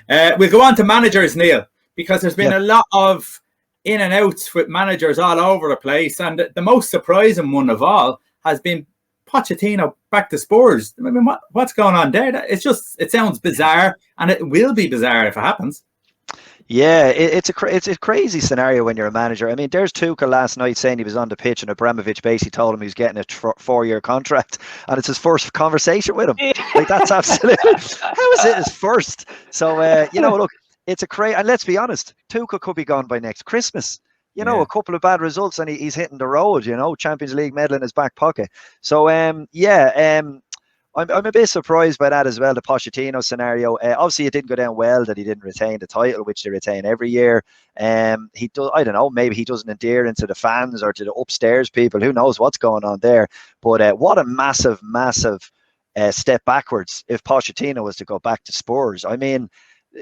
We'll go on to managers, Neil, because there's been a lot of in and outs with managers all over the place. And the most surprising one of all has been Pochettino back to Spurs. I mean, what's going on there? It sounds bizarre, and it will be bizarre if it happens. Yeah, it's a crazy scenario when you're a manager. I mean, there's Tuchel last night saying he was on the pitch and Abramovich basically told him he was getting a 4-year contract, and it's his first conversation with him. Like, that's absolute. How is it his first? So, look, it's a crazy. And let's be honest, Tuchel could be gone by next Christmas. A couple of bad results and he's hitting the road. Champions League medal in his back pocket. So, I'm a bit surprised by that as well, the Pochettino scenario. Obviously, it didn't go down well that he didn't retain the title, which they retain every year. He does. I don't know. Maybe he doesn't endear into the fans or to the upstairs people. Who knows what's going on there? But what a massive step backwards if Pochettino was to go back to Spurs. I mean,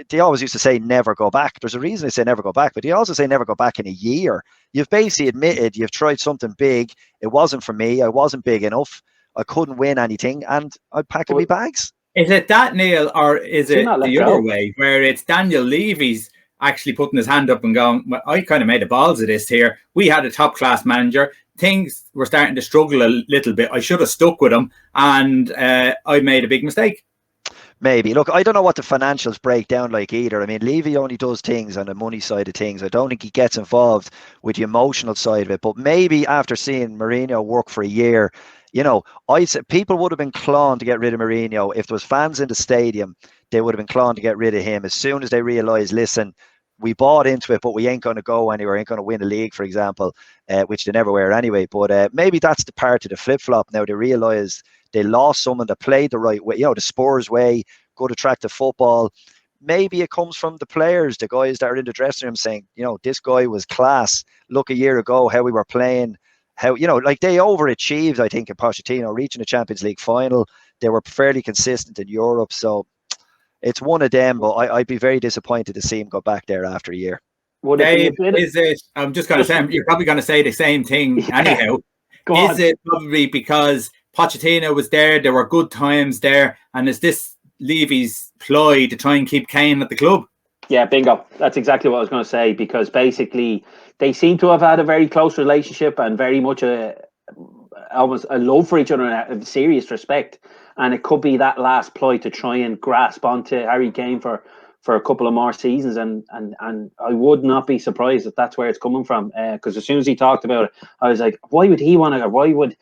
they always used to say never go back. There's a reason they say never go back, but they also say never go back in a year. You've basically admitted you've tried something big. It wasn't for me. I wasn't big enough. I couldn't win anything, and I'd pack my bags. Is it that, Neil, or is it the other way, where it's Daniel Levy's actually putting his hand up and going, well, I kind of made the balls of this here. We had a top-class manager. Things were starting to struggle a little bit. I should have stuck with him, and I made a big mistake. Maybe. Look, I don't know what the financials break down like either. I mean, Levy only does things on the money side of things. I don't think he gets involved with the emotional side of it. But maybe after seeing Mourinho work for a year, I said people would have been clawing to get rid of Mourinho. If there was fans in the stadium, they would have been clawing to get rid of him as soon as they realised, listen, we bought into it, but we ain't going to go anywhere. Ain't going to win a league, for example, which they never were anyway. But maybe that's the part of the flip-flop now. They realise they lost someone that played the right way, the Spurs way, good attractive football. Maybe it comes from the players, the guys that are in the dressing room saying, this guy was class. Look, a year ago, how we were playing. How, they overachieved, I think, in Pochettino, reaching a Champions League final. They were fairly consistent in Europe. So it's one of them, but I'd be very disappointed to see him go back there after a year. Dave, I'm just going to say, you're probably going to say the same thing anyhow. Is it probably because Pochettino was there were good times there, and is this Levy's ploy to try and keep Kane at the club? Yeah, bingo. That's exactly what I was going to say, because basically they seem to have had a very close relationship and very much almost a love for each other and a serious respect. And it could be that last ploy to try and grasp onto Harry Kane for a couple of more seasons. And I would not be surprised if that's where it's coming from. Because as soon as he talked about it, I was like, why would he want it?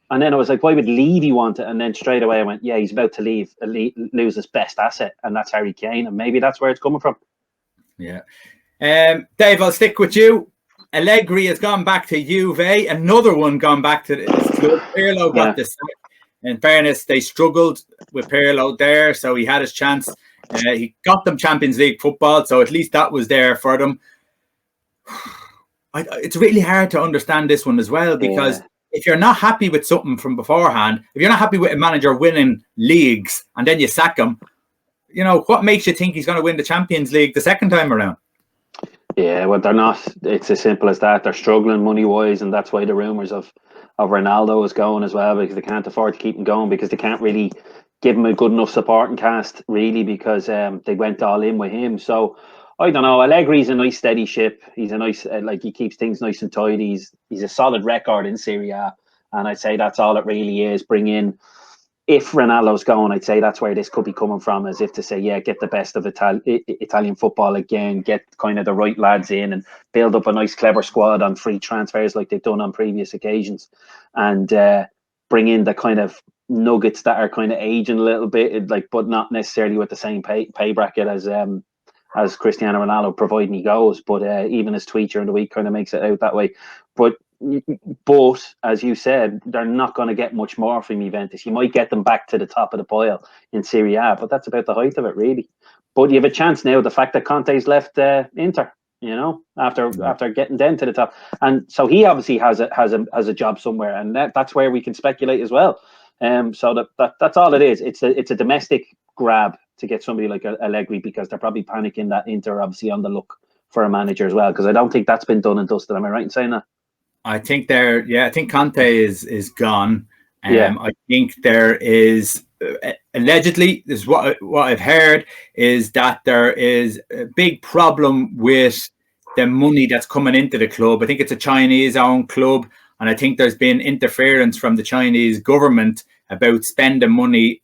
And then I was like, why would Levy want it? And then straight away I went, yeah, he's about to lose his best asset, and that's Harry Kane. And maybe that's where it's coming from. Yeah. Dave, I'll stick with you. Allegri has gone back to Juve. Another one gone back to this club. Pirlo got the sack. In fairness, they struggled with Pirlo there, so he had his chance. He got them Champions League football, so at least that was there for them. It's really hard to understand this one as well, because if you're not happy with something from beforehand, if you're not happy with a manager winning leagues and then you sack him, what makes you think he's going to win the Champions League the second time around? Yeah, well, they're not. It's as simple as that. They're struggling money-wise, and that's why the rumours of Ronaldo is going as well, because they can't afford to keep him going, because they can't really give him a good enough supporting cast, really, because they went all in with him. So, I don't know. Allegri's a nice steady ship. He's a nice, he keeps things nice and tidy. He's a solid record in Serie A, and I'd say that's all it really is. Bring in, if Ronaldo's going, I'd say that's where this could be coming from, as if to say, yeah, get the best of Italian football again, get kind of the right lads in and build up a nice, clever squad on free transfers like they've done on previous occasions, and bring in the kind of nuggets that are kind of aging a little bit, but not necessarily with the same pay bracket as Cristiano Ronaldo, providing he goes. But even his tweet during the week kind of makes it out that way. But as you said, they're not going to get much more from Juventus. You might get them back to the top of the pile in Serie A, but that's about the height of it, really. But you have a chance now. The fact that Conte's left Inter, after getting them to the top, and so he obviously has a job somewhere, and that's where we can speculate as well. So that's all it is. It's a domestic grab to get somebody like Allegri, because they're probably panicking that Inter are obviously on the look for a manager as well, because I don't think that's been done and dusted. Am I right in saying that? I think I think Conte is gone. I think there is allegedly, this is what I've heard, is that there is a big problem with the money that's coming into the club. I think it's a Chinese-owned club, and I think there's been interference from the Chinese government about spending money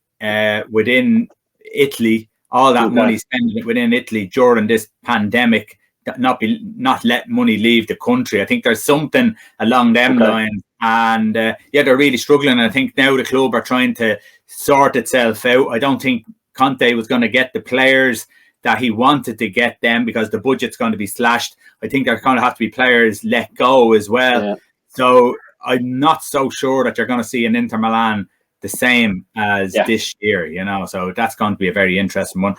within Italy, all that money spending it within Italy during this pandemic, not let money leave the country. I think there's something along them lines, and they're really struggling. And I think now the club are trying to sort itself out. I don't think Conte was going to get the players that he wanted to get them because the budget's going to be slashed. I think there's going to have to be players let go as well. Yeah. So I'm not so sure that you're going to see an Inter Milan the same as this year, so that's going to be a very interesting one.